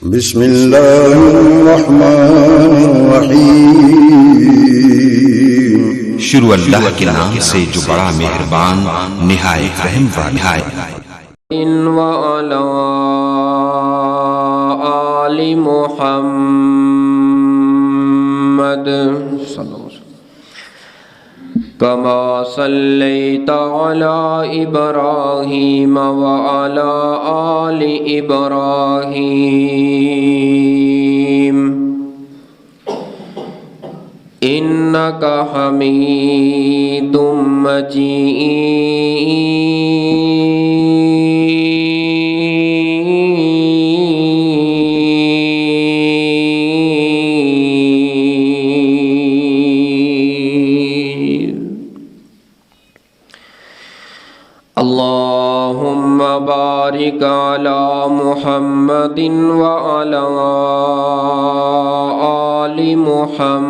بسم اللہ الرحمن الرحیم۔ شروع اللہ کے نام سے جو بڑا مہربان نہایت رحم والا ہے۔ وعلی آل محمد کما صلیت علی ابراہیم وعلی آل ابراہیم انک حمید اللہم بارک علی محمد وعلی آل محمد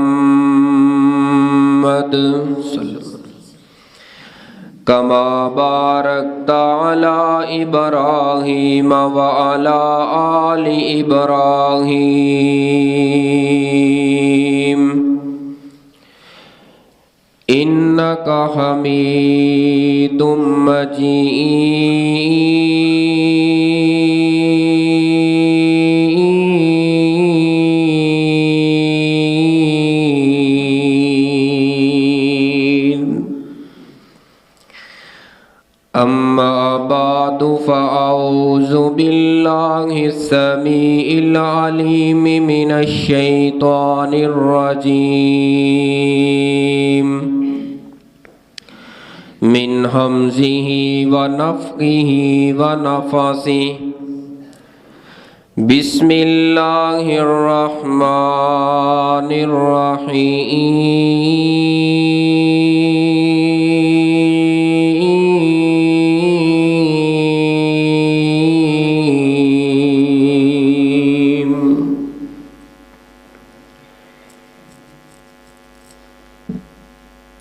کما بارکت علی ابراہیم وعلی آل ابراہیم انک حمید مجید۔ اما بعد فاعوذ باللہ السمیع العلیم من الشیطان الرجیم من ہمزہ ونفخہ ونفثہ بسم اللہ الرحمن الرحیم۔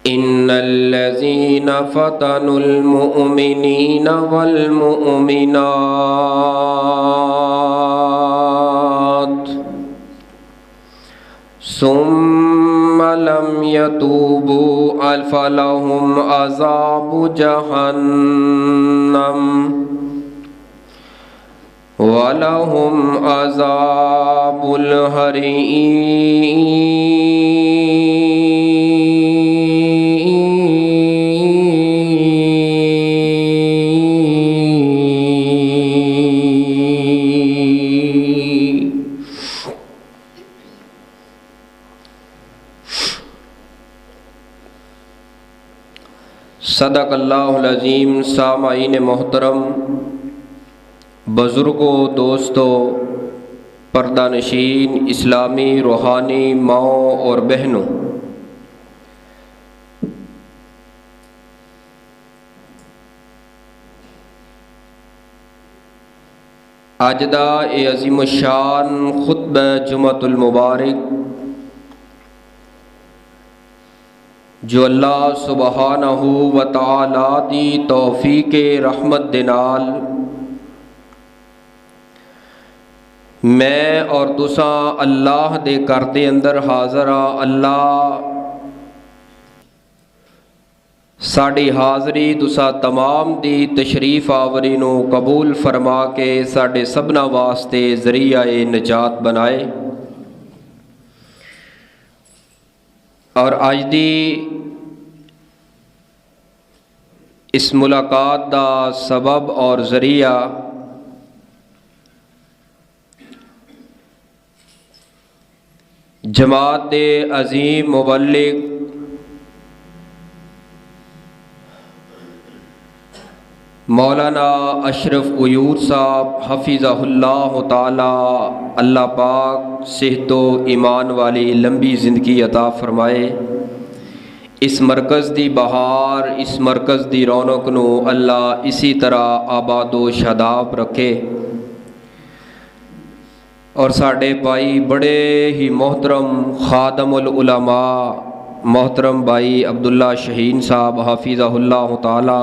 ان الذین فتنوا المؤمنین والمؤمنات ثم لم يتوبوا فلهم عذاب جہنم ولهم عذاب صدق اللہ العظیم۔ سامعین محترم، بزرگوں، دوستوں، پردہ نشین اسلامی روحانی ماؤں اور بہنوں، آج دا عظیم الشان خطبہ جمعۃ المبارک جو اللہ سبحانہ و تعالی دی توفیق رحمت دے نال میں اور تساں اللہ دے گھر دے اندر حاضر ہاں۔ اللہ ساڑی حاضری تساں تمام دی تشریف آوری نو قبول فرما کے ساڑے سبنا واسطے ذریعہ نجات بنائے۔ اور آج دی اس ملاقات دا سبب اور ذریعہ جماعت دے عظیم مبلغ مولانا اشرف عیور صاحب حفظہ اللہ تعالی، اللہ پاک صحت و ایمان والی لمبی زندگی عطا فرمائے۔ اس مرکز دی بہار، اس مرکز دی رونق نو اللہ اسی طرح آباد و شاداب رکھے۔ اور ساڑے بھائی بڑے ہی محترم خادم العلماء محترم بھائی عبداللہ شہین صاحب حفظہ اللہ تعالی،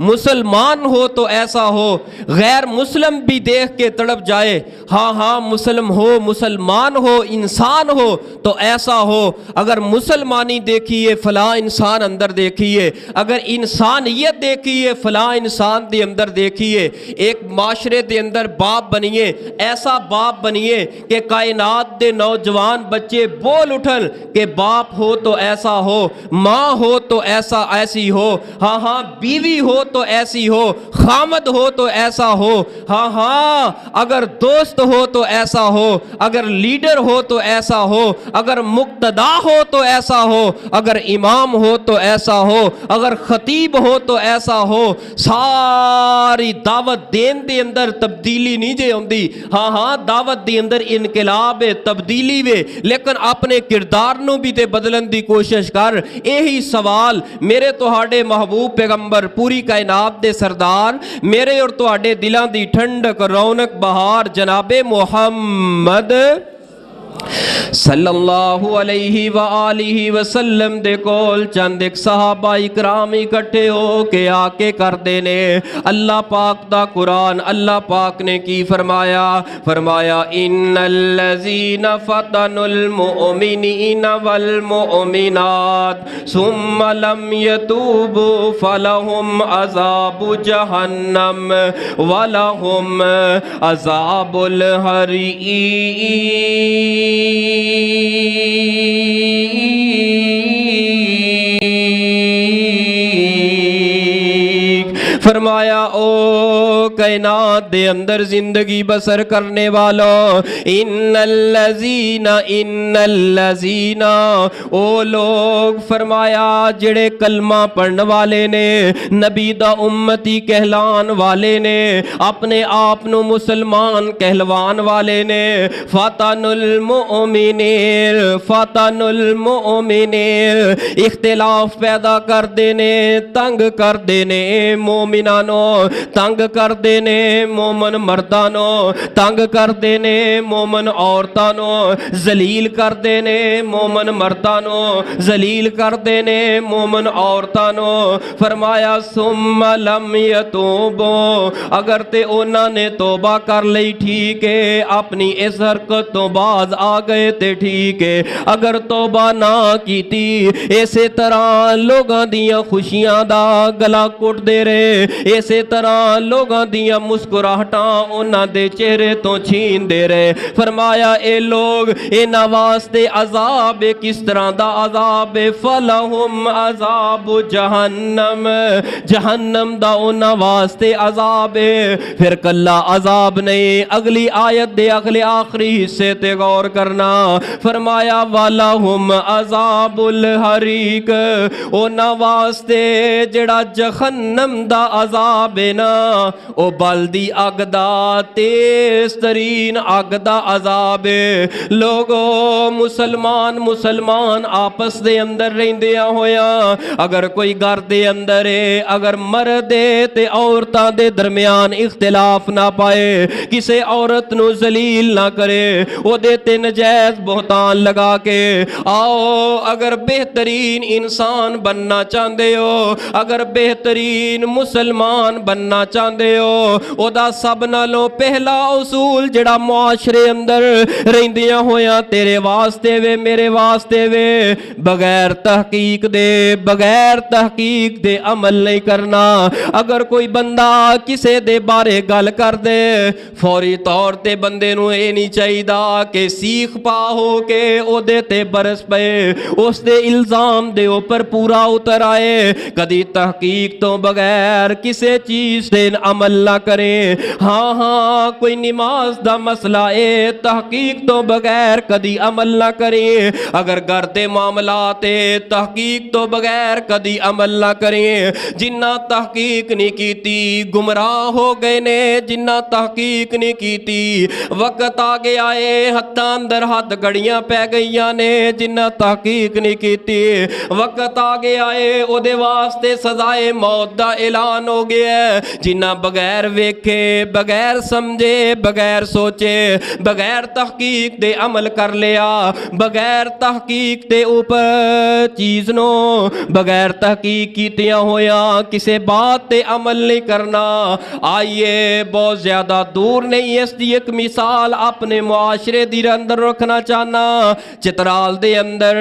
مسلمان ہو تو ایسا ہو، غیر مسلم بھی دیکھ کے تڑپ جائے، ہاں ہاں مسلم ہو، مسلمان ہو، انسان ہو تو ایسا ہو۔ اگر مسلمانی دیکھیے فلاں انسان اندر دیکھیے، اگر انسانیت دیکھیے فلاں انسان دے اندر دیکھیے، ایک معاشرے دے اندر باپ بنیے، ایسا باپ بنیے کہ کائنات دے نوجوان بچے بول اٹھن کہ باپ ہو تو ایسا ہو، ماں ہو تو ایسی ہو، ہاں ہاں بیوی ہو تو ایسی ہو، خامد ہو تو ایسا ہو، ہاں ہاں اگر دوست ہو تو ایسا ہو، اگر لیڈر ہو تو ایسا ہو، اگر مقتدا ہو تو ایسا ہو، اگر امام ہو تو ایسا ہو، اگر خطیب ہو تو ایسا ہو۔ ساری دعوت دین دے اندر تبدیلی نہیں جے ہوندی، ہاں ہاں دعوت دے اندر انقلاب ہے، تبدیلی وے، لیکن اپنے کردار نو بھی تے بدلن دی کوشش کر۔ یہی سوال میرے تہاڈے محبوب پیغمبر پوری کائنات دے سردار، میرے اور تہاڈے دلاں دی ٹھنڈک رونق بہار جناب محمد صلی اللہ علیہ وآلہ وسلم دے کول چند ایک صحابہ اکرام اکٹھے ہو کے آ کے کردے نے اللہ پاک دا قرآن۔ اللہ پاک نے کی فرمایا؟ فرمایا ان الذین فتنوا المؤمنین والمؤمنات ثم لم يتوبوا فلهم عذاب جہنم ولهم عذاب الحریق۔ فرمایا او کائنات دے اندر زندگی بسر کرنے والوں، ان الذین او لوگ، فرمایا جڑے کلمہ پڑھن والے نے، نبی دا امتی کہلان والے نے، اپنے آپ نو مسلمان کہلوان والے نے، فتن المؤمنین، فتن المؤمنین، اختلاف پیدا کر دینے، تنگ کر دینے مومنانو، تنگ کر دینے مومن مردانو، تنگ کر دینے مومن عورتانو، ذلیل کر دینے مومن مردانو، ذلیل کر دینے مومن عورتانو۔ فرمایا ثم لم یتوبو، اگر تے انہاں نے توبہ کر لئی ٹھیک ہے، اپنی اس حرکت تو باز آ گئے تے ٹھیک ہے، اگر توبہ نہ کیتی اسی طرح لوگاں دیاں خوشیاں دا گلا کٹ دے رہے، اسی طرح لوگاں دیاں مسکراہٹاں انہاں دے چہرے تو چھین دے رہے۔ فرمایا اے لوگ انہاں واسطے عذاب کس طرح دا عذاب؟ فلہم عذاب جہنم، جہنم دا انہاں واسطے عذاب ہے۔ پھر کلا عذاب نہیں، اگلی آیت دے اگلے آخری حصے تے غور کرنا۔ فرمایا وَلَهُمْ عَذَابُ الْحَرِيقِ، انہاں واسطے جڑا جہنم دا عذاب ہے نا، او بلدی اگ دا، تیز ترین اگ دا عذاب ہے۔ لوگو مسلمان آپس دے اندر رہندیاں ہویا، اگر کوئی گھر دے اندر ہے، اگر مرد ہے تے عورتاں دے درمیان اختلاف نہ پائے، کسے عورت نو ذلیل نہ کرے، او دے تے نجائز بہتان لگا کے آؤ۔ اگر بہترین انسان بننا چاہندے ہو، اگر بہترین مسلمان بننا چاہندے ہو، او دا سب نالوں پہلا اصول جڑا معاشرے اندر رہندیاں ہویاں تیرے واسطے وے میرے واسطے وے، بغیر تحقیق دے عمل نہیں کرنا۔ اگر کوئی بندہ کسے دے بارے گل کر دے، فوری طور تے بندے نو اے نہیں چاہیدا کہ سیخ پا ہو کے او دے تے برس پے، اس دے الزام دے اوپر پورا اتر آئے، کدی تحقیق تو بغیر کسے چیز تے عمل نہ کرے۔ ہاں کوئی نماز دا مسئلہ ہے، تحقیق تو بغیر کدی عمل نہ کرے۔ اگر گھر دے معاملات تحقیق تو بغیر کدی عمل نہ کریں۔ جنہ تحقیق نہیں کیتی گمراہ ہو گئے نے، جنہ تحقیق نہیں کیتی وقت آگے آئے ہتھاں اندر ہاتھ گڑیاں پہ گئیاں نے، جنہ تحقیق نہیں کیتی وقت آگے آئے او دے واسطے سزائے موت دا اعلان ہو گیا ہے۔ جنہ بغیر ویکھے دیکھے بغیر سمجھے بغیر سوچے بغیر تحقیق دے عمل کر لیا بغیر تحقیق دے اوپر چیز نو بغیر تحقیق کیتیاں ہویا کسے بات تے عمل نہیں کرنا. آئیے بہت زیادہ دور نہیں اس دی ایک مثال اپنے معاشرے دی اندر رکھنا چاہنا. چترال دے اندر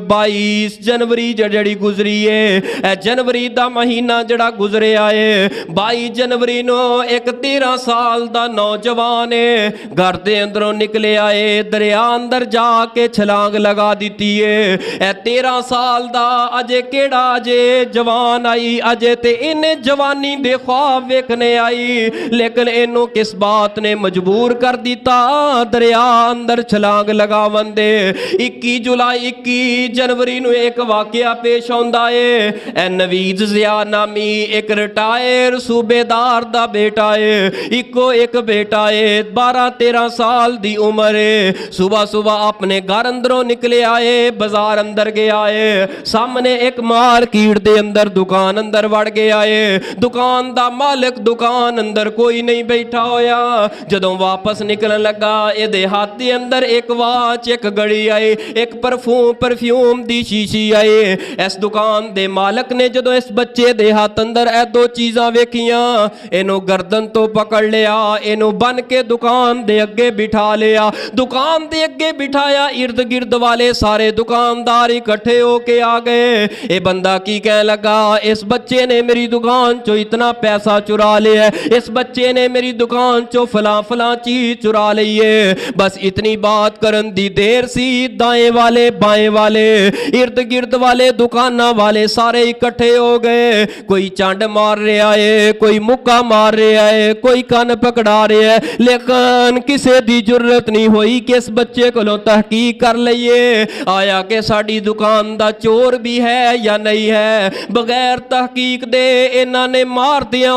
22 جنوری جڑی گزری ہے اے جنوری دا مہینہ جڑا گزرے آئے 22 جنوری نو ایک 13 سال دا نوجوان ہے گھر دے اندروں نکلے آئے دریا اندر جا کے چھلانگ لگا دیتی ہے. اے 13 سال دا اجے کیڑا اجے جوان آئی اجے تے انہیں جوانی دے خواب ویکھنے آئی لیکن انہوں کس بات نے مجبور کر دیتا دریا اندر چھلانگ لگا وندے. 21 جولائی 21 جنوری نو ایک واقعہ پیش ہوندا ہے. اے نوید ضیاء نامی ایک ریٹائر صوبے دار دا بیٹا ہے اکو ایک بیٹا ہے 12-13 سال دی عمر ہے. صبح صبح اپنے گھر اندروں نکلے آئے بازار اندر گیا ہے سامنے ایک مارکیٹ دے اندر دکان اندر وڑ گیا ہے. دکان دا مالک دکان اندر کوئی نہیں بیٹھا ہویا. جدوں واپس نکلن لگا اے دے ہاتھ دے اندر ایک واچ ایک گھڑی آئی ایک پرفیوم دی شیشی آئی. اس دکان دے مالک نے جدوں اس بچے دے ہاتھ اندر اے دو چیزاں ویکھیاں اینو گردن تو پکڑ لیا اینو بن کے دکان دے اگے بٹھا لیا. دکان دے اگے بٹھایا ارد گرد والے سارے دکاندار اکٹھے ہو کے آ گئے. اے بندہ کی کہنے لگا اس بچے نے میری دکان چو اتنا پیسہ چرا لیا ہے اس بچے نے میری دکان چو فلاں چیز چرا لی ہے. بس اتنی بات کرن دی دیر سی دائیں والے بائیں والے ارد گرد والے دکانہ والے سارے اکٹھے ہو گئے. کوئی چانڈ مار رہا ہے کوئی مکہ مار رہا ہے کوئی کان پکڑا رہا ہے لیکن کسے دی جرت نہیں ہوئی کہ اس بچے کو لو تحقیق کر لئیے آیا کہ ساڑی دکان دا چور بھی ہے یا نہیں ہے. بغیر تحقیق دے انہاں نے مار دیا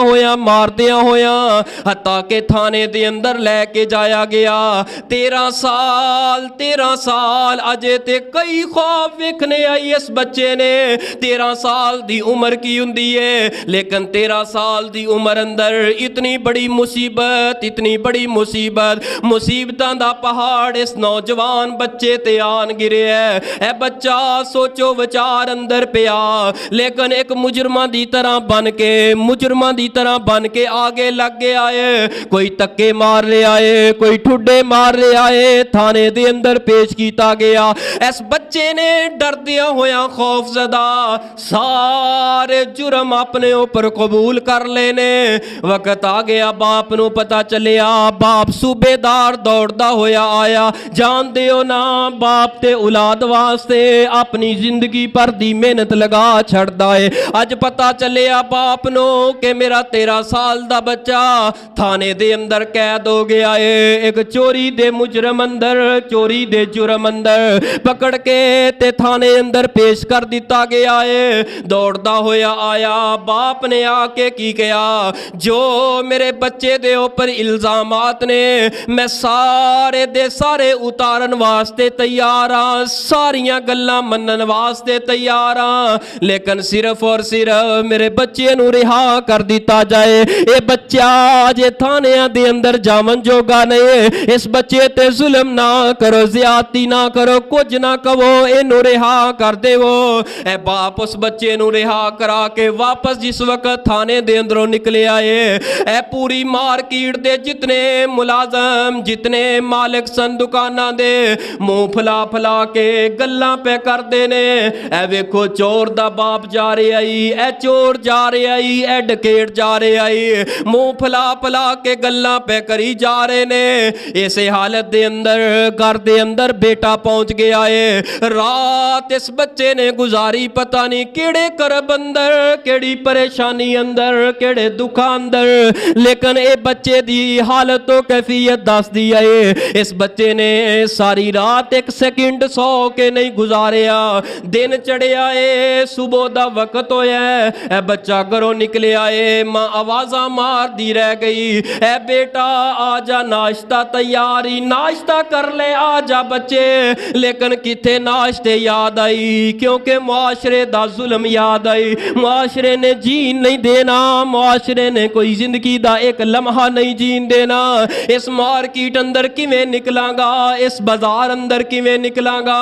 ہویا حتیٰ کہ تھانے دے اندر لے کے جایا گیا. 13 سال اجے تے کئی خواب ویکھنے آئی اس بچے نے. 13 سال دی عمر کی ہوندی ہے لیکن 13 سال دی عمر اندر اتنی بڑی مصیبتاں دا پہاڑ اس نوجوان بچے تے آن گرے ہے. اے بچہ سوچو وچار اندر پیا لیکن ایک مجرمہ دی طرح بن کے آگے لگ گیا ہے. کوئی تکے مار رہے آئے کوئی ٹھڈے مار رہے آئے تھانے دے اندر پیش کیتا گیا. اس بچے نے ڈر دیا ہویا خوف زدہ سارے جرم اپنے اوپر قبول کر لینے. وقت آ گیا باپ نو پتا چلیا باپ صوبے دار دوڑدا ہویا آیا. جان دیو نا باپ تے اولاد واسطے اپنی زندگی پر دی محنت لگا چھڑدا ہے. اج پتا چلیا باپ نو کہ میرا 13 سال دا بچہ تھانے دے اندر قید ہو گیا ہے. ایک چوری دے جرم اندر پکڑ کے تے تھانے اندر پیش کر دیتا گیا ہے. دوڑدا ہویا آیا باپ نے آ کے کی کیا جو میرے بچے دے اوپر الزامات نے میں سارے دے سارے اتارن واسطے تیار ہاں ساریاں گلاں منن واسطے تیار ہاں لیکن صرف اور صرف میرے بچے نو رہا کر دیتا جائے. اے بچہ جے تھانیاں دے اندر جامن جوگا نہیں اس بچے تے ظلم نہ کرو زیادتی نہ کرو کچھ نہ کہو اینو رہا کر دے. وہ اے باپ اس بچے نو رہا کرا کے واپس جس وقت تھانے دے اندروں نکلے آئے اے پوری مارکیٹ دے جتنے ملازم جتنے مالک سن دکانہ دے منہ پھلا کے گلاں پہ کر دینے. اے ویکھو چور دا باپ جا رہے آئی اے چور جا رہے آئی اے ڈکیٹ جا رہے آئی منہ پھلا کے گلاں پہ کری جا رہے نے. ایسے حالت دے اندر گھر دے اندر بیٹا پہنچ گیا ہے. رات اس بچے نے گزاری پتہ نہیں کیڑے کرب اندر کیڑی پریشانی اندر کیڑے دکھا اندر لیکن اے بچے دی حالت و کیفیت دس دی ہے. اس بچے نے ساری رات ایک سیکنڈ سو کے نہیں گزاریا. دن چڑھیا ہے صبح دا وقت ہویا ہے. اے بچہ گھروں نکلے آئے ماں آوازاں مار دی رہ گئی اے بیٹا آجا ناشتہ تیاری ناشتہ کر لے آجا بچے. لیکن کتھے ناشتے یاد آئی کیونکہ معاشرے دا ظلم یاد آئی. معاشرے نے جین نہیں دینا معاشرے نے کوئی زندگی ਜ਼ਿੰਦਗੀ ਦਾ ਇੱਕ ਲਮਹਾ ਨਹੀਂ ਜੀਣ ਦੇਣਾ। ਇਸ ਮਾਰਕੀਟ ਅੰਦਰ ਕਿਵੇਂ ਨਿਕਲਾਂਗਾ, ਇਸ ਬਾਜ਼ਾਰ ਅੰਦਰ ਕਿਵੇਂ ਨਿਕਲਾਂਗਾ।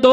2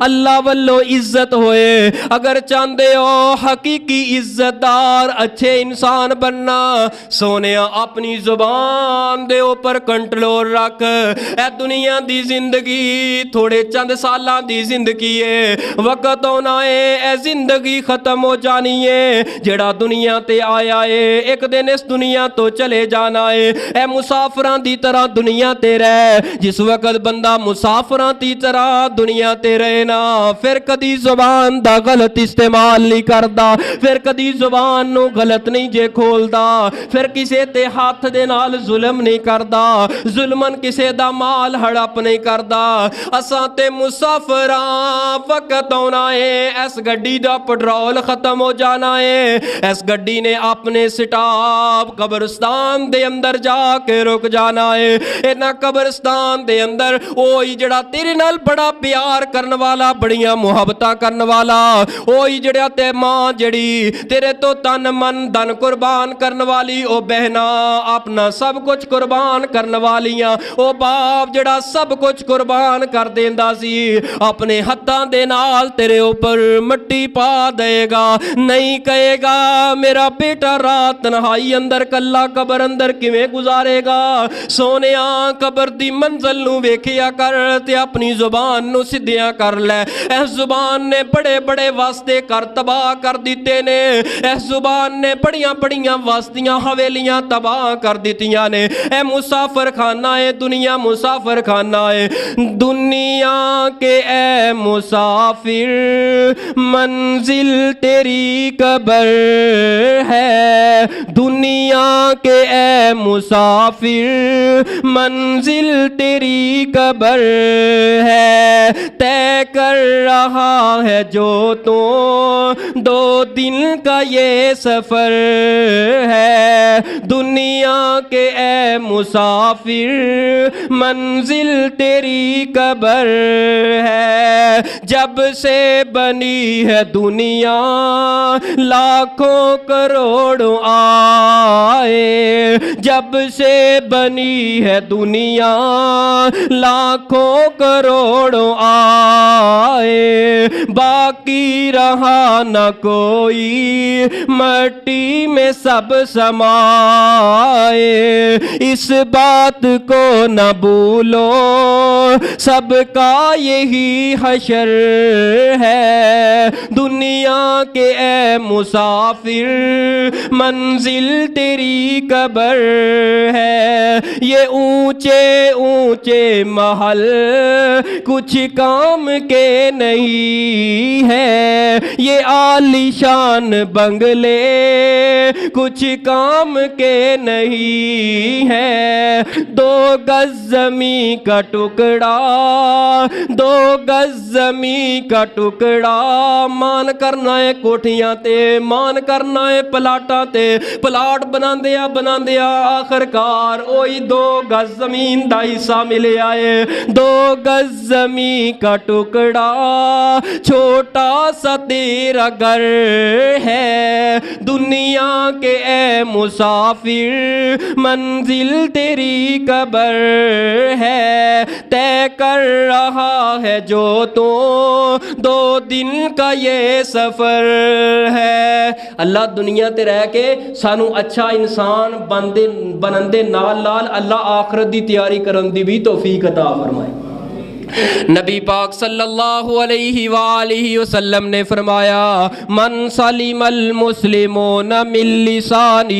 اللہ والو عزت ہوئے۔ اگر چاندے ہو حقیقی عزت دار اچھے انسان بننا، سونیا اپنی زبان دے اوپر کنٹرول رکھ۔ اے دنیا دی زندگی تھوڑے چند سالاں دی زندگی ہے، وقت ہونا ہے، اے زندگی ختم ہو جانی ہے۔ جڑا دنیا تے آیا ہے ایک دن اس دنیا تو چلے جانا ہے۔ اے مسافراں دی طرح دنیا تے رہ۔ جس وقت بندہ مسافراں دی طرح دنیا تے رہے نا، پھر کدی زبان دا غلط استعمال نہیں کردا، پھر کدی زبان نو غلط نہیں جے کھولدا، پھر کسے تے ہاتھ دے نال ظلم نہیں کردا، ظلمن کسے دا مال ہڑپ نہیں کردا۔ اساں تے مسافراں وقت ہونا ہے، اس گڈی دا پٹرول ختم ہو جانا ہے، اس گڈی نے اپنے سٹاپ قبرستان دے اندر جا کے رک جانا ہے۔ اینا قبرستان دے اندر اوہی جڑا تیرے نال بڑا پیار کرن والا، بڑیاں محبتاں کرن والا، اوہی جڑا تے ماں جڑی تیرے تو تن من دن قربان کرن والی، او بہنا اپنا سب کچھ قربان کرن والیاں، او باپ جڑا سب کچھ قربان کر دیندا سی، اپنے ہتھاں دے نال تیرے اوپر مٹی پا دے گا، نہیں کہے گا میرا بیٹا رات تنہائی اندر کلا قبر اندر کیویں گزارے گا۔ سونیاں قبر دی منزل نو ویکھیا کر تے اپنی زبان نو سدھیاں کر لے۔ اس زبان نے بڑے بڑے واسطے کر تباہ کر دیتے نے، اس زبان نے بڑیاں بڑیاں واسطیاں حویلیاں تباہ کر دیتیاں نے۔ اے مسافر خانہ ہے دنیا، مسافر خانہ ہے دنیا کے اے مسافر، منزل تیری قبر ہے۔ دنیا کے اے مسافر، منزل تیری قبر ہے۔ طے کر رہا ہے جو تو دو دن کا یہ سفر ہے۔ دنیا کے اے مسافر، منزل تیری قبر ہے۔ جب سے بنی ہے دنیا لاکھوں کروڑوں آئے، جب سے بنی ہے دنیا لاکھوں کروڑوں آئے، باقی رہا نہ کوئی، مٹی میں سب سمائے۔ اس بات کو نہ بھولو سب کا یہی حشر ہے۔ دنیا کے اے مسافر، منزل تیری قبر ہے۔ یہ اونچے اونچے محل کچھ کام کے نہیں ہے، یہ عالی شان بنگلے کچھ کام کے نہیں ہے۔ دو گز زمین کا ٹکڑا، دو گز زمین کا ٹکڑا، مان کرنا ہے کوٹھیاں تے، مان کرنا ہے پلاٹاں تے، پلاٹ بناندیا آخرکار اوہی دو گز زمین دا حصہ ملے آئے۔ دو گز زمین کا ٹکڑا، چھوٹا سا تیرا گھر ہے۔ دنیا کے اے مسافر، منزل تیری قبر ہے۔ طے کر رہا ہے جو تو دو دن کا یہ سفر ہے۔ اللہ دنیا تے رہ کے سانو اچھا انسان بنندے نال نال اللہ آخرت دی تیاری کرن دی بھی توفیق عطا فرمائے۔ نبی پاک صلی اللہ علیہ وآلہ وسلم نے فرمایا، من سلم المسلمون من لسانہ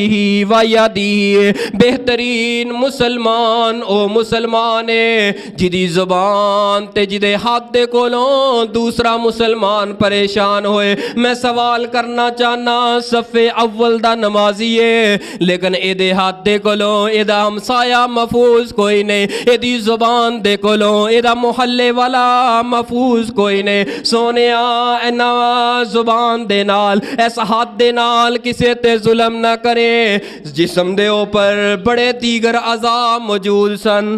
و یدہ، بہترین مسلمان او مسلمان ہے جدی زبان تے جدے ہاتھ دے کولوں دوسرا مسلمان پریشان ہوئے۔ میں سوال کرنا چاہنا، صف اول دا نمازی ہے لیکن اے دے ہاتھ دے کولوں اے دا ہمسایہ محفوظ کوئی نہیں، اے دی زبان دے کولوں اے دا محلے والا محفوظ کوئی نہیں۔ سونیا اینا زبان دے نال، ایسا ہاتھ دے نال کسے تے ظلم نہ کرے۔ جسم دے اوپر بڑے دیگر اعضاء موجود سن،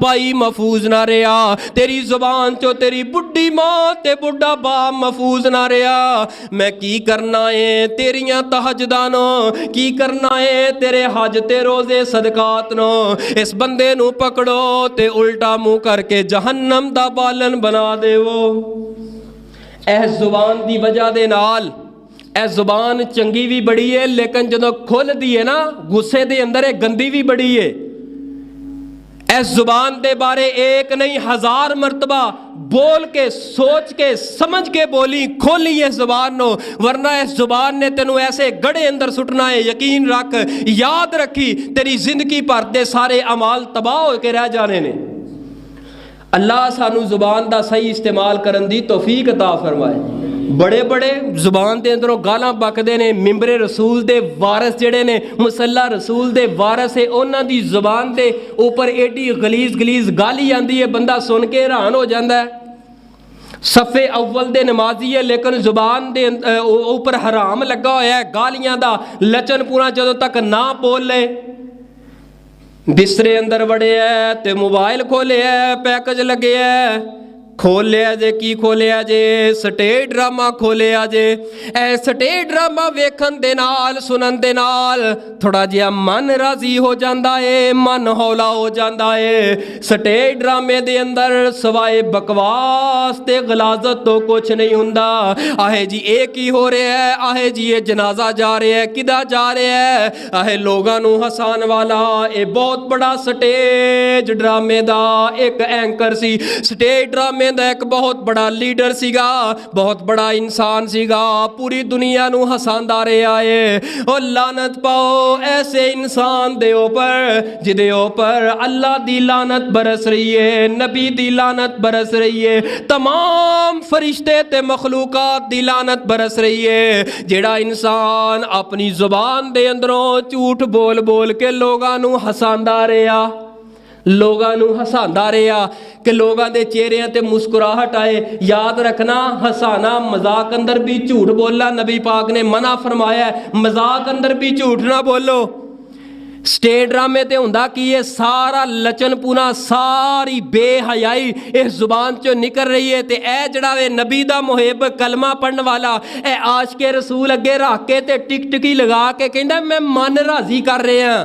بائی محفوظ نہ رہا، تیری زبان چوں تیری بڈھی ماں تے بڈھا باپ محفوظ نہ رہا، میں کی کرنا ہے تیریاں تہجداں نو، کی کرنا ہے تیرے حج تے روزے صدقات نو۔ اس بندے نو پکڑو تے الٹا منہ کر کے جہنم دا بالن بنا دے وہ۔ اے زبان دی وجہ دے نال، اے زبان چنگی بھی بڑی ہے لیکن جدوں کھل دی ہے نا غصے دے اندر گندی بھی بڑی ہے۔ اے زبان دے بارے ایک نہیں 1000 مرتبہ بول کے سوچ کے سمجھ کے بولی، کھولی اس زبان نو، ورنہ اس زبان نے تینوں ایسے گڑھے اندر سٹنا ہے۔ یقین رکھ، یاد رکھی تیری زندگی پر دے سارے اعمال تباہ ہو کے رہ جانے نے۔ اللہ سانو زبان دا صحیح استعمال کرن دی توفیق عطا فرمائے۔ بڑے بڑے زبان دے اندروں گالاں بکدے نے، ممبر رسول دے وارث جڑے نے، مسلح رسول دے وارث ہے، انہاں دی زبان دے اوپر ایڈی غلیظ گالی آندی ہے، بندہ سن کے حیران ہو جاندا ہے۔ صفے اول دے نمازی ہے لیکن زبان دے اوپر حرام لگا ہویا ہے گالیاں دا، لچن پورا جدوں تک نہ بول لے۔ بسترے اندر وڑے ہے تے موبائل کھولے ہے، پیکج لگے ہے، کھولیا جے کی کھولیا جے سٹیج ڈرامہ کھولیا جے۔ اے سٹیج ڈرامہ ویکھن دے نال سنن دے نال تھوڑا جہا من راضی ہو جاندا ہے، من ہولا ہو جاندا ہے۔ سٹیج ڈرامے دے اندر سوائے بکواس تے غلاظت تو کچھ نہیں ہوندا۔ آہے جی ایک ہی ہو رہا ہے، آہے جی یہ جنازہ جا رہا ہے، کدا جا رہا ہے، آہے لوگاں نو ہسان والا اے بہت بڑا سٹیج ڈرامے دا ایک اینکر سی، سٹیج ڈرامے دا ایک بہت بڑا لیڈر سیگا، بہت بڑا انسان سیگا، پوری دنیا نو ہساندا رہیا ہے۔ او لعنت پاؤ ایسے انسان دے اوپر جدے اوپر اللہ دی لعنت برس رہی ہے، نبی دی لعنت برس رہی ہے، تمام فرشتے تے مخلوقات دی لعنت برس رہی ہے۔ جیڑا انسان اپنی زبان دے اندروں جھوٹ بول بول کے لوگاں نو ہساندا رہیا، لوگاں نو ہساندا رہیا کہ لوگاں دے چہرے تے مسکراہٹ آئے۔ یاد رکھنا ہسانا مذاق اندر بھی جھوٹ بولنا نبی پاک نے منع فرمایا ہے، مذاق اندر بھی جھوٹ نہ بولو۔ سٹیج ڈرامے تے ہوندا کی یہ سارا لچن پونا ساری بے حیائی اس زبان چوں نکل رہی ہے تے اے جڑا وے نبی دا محب کلمہ پڑھن والا اے عاشق رسول اگے رکھ کے تے ٹک ٹکی لگا کے کہندا میں من راضی کر رہا ہاں۔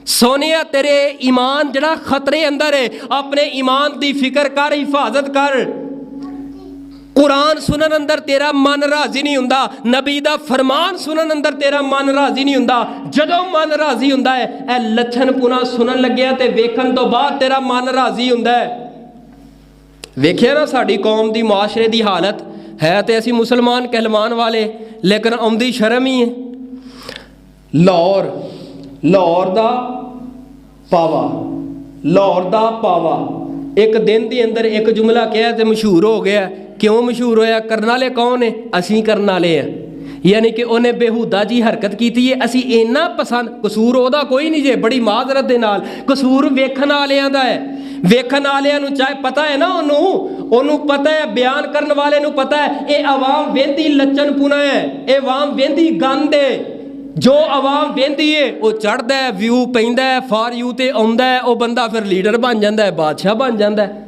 سونیا تیرے ایمان جڑا خطرے اندر ہے، اپنے ایمان دی فکر کر، حفاظت کر۔ قرآن سنن اندر تیرا من راضی نہیں ہوندا، نبی دا فرمان سنن اندر تیرا من راضی نہیں ہوندا۔ جدوں من راضی ہوندا ہے اے لچھن پونا سنن لگیا تے ویکھن تو بعد تیرا من راضی ہوندا ہے۔ ویکھیا نا ساڈی قوم دی معاشرے دی حالت ہے تے اسی مسلمان کہلمان والے لیکن آمدی شرم ہی ہے۔ لاہور دا پاوا ایک دن دی اندر ایک جملہ کہا تے مشہور ہو گیا۔ کیوں مشہور ہویا؟ کرنا لے کون ہے؟ اسی کرنا لے ہیں، یعنی کہ انہیں بےہودہ جی حرکت کی تھی، اسی اینا پسند، قصور اودا کوئی نہیں جے، بڑی معذرت دے نال قصور ویکھن والیاں دا ہے۔ ویکھن والیاں نو چاہے پتہ ہے نا، انہوں پتہ ہے، بیان کرن والے نو پتہ ہے اے عوام ویندی لچن پونا ہے، اے عوام ویندی گند ہے۔ جو عوام ویندی ہے وہ چڑھدا ہے، ویو پیندا ہے، فار یو تے آوندا ہے، وہ بندہ پھر لیڈر بن جاندا ہے، بادشاہ بن جاندا ہے۔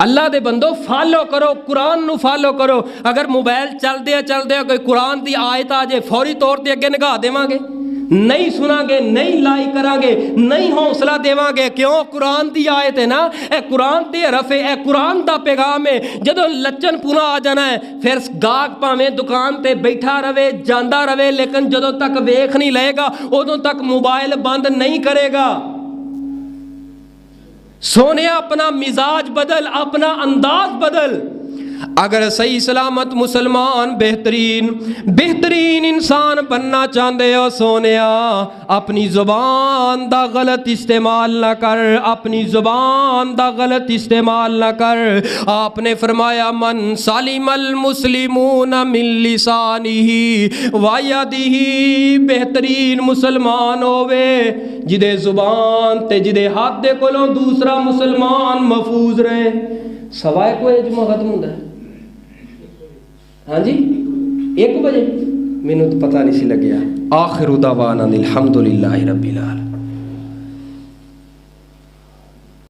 اللہ دے بندو فالو کرو، قرآن نو فالو کرو۔ اگر موبائل چلدے کوئی قرآن دی آیت آ جائے فوری طور تے اگے نگاہ دیواں گے، نہیں سنا گے، نہیں لائک کران گے، نہیں حوصلہ دیواں گے۔ کیوں؟ قرآن دی آیت ہے نا، اے قرآن دی حرف ہے، اے قرآن دا پیغام ہے۔ جدوں لچن پونا آ جانا ہے پھر گاہک پاویں دکان تے بیٹھا رہے، جاندا رہے، لیکن جدوں تک ویکھ نہیں لے گا ادوں تک موبائل بند نہیں کرے گا۔ سونے اپنا مزاج بدل، اپنا انداز بدل۔ اگر صحیح سلامت مسلمان بہترین انسان بننا چاہتے ہو سونیا، اپنی زبان دا غلط استعمال نہ کر، اپنی زبان دا غلط استعمال نہ کر۔ آپ نے فرمایا من سالم المسلمون من لسانہ و یدہ، بہترین مسلمان ہوئے جدے زبان تے جدے ہاتھ دے کولوں دوسرا مسلمان محفوظ رہے۔ سوائے کوئی جمعہ ختم ہوتا ہے؟ ہاں جی 1 بجے؟ مینوں تو پتہ نہیں سی لگیا۔ آخر دعوانا الحمدللہ رب العالمین۔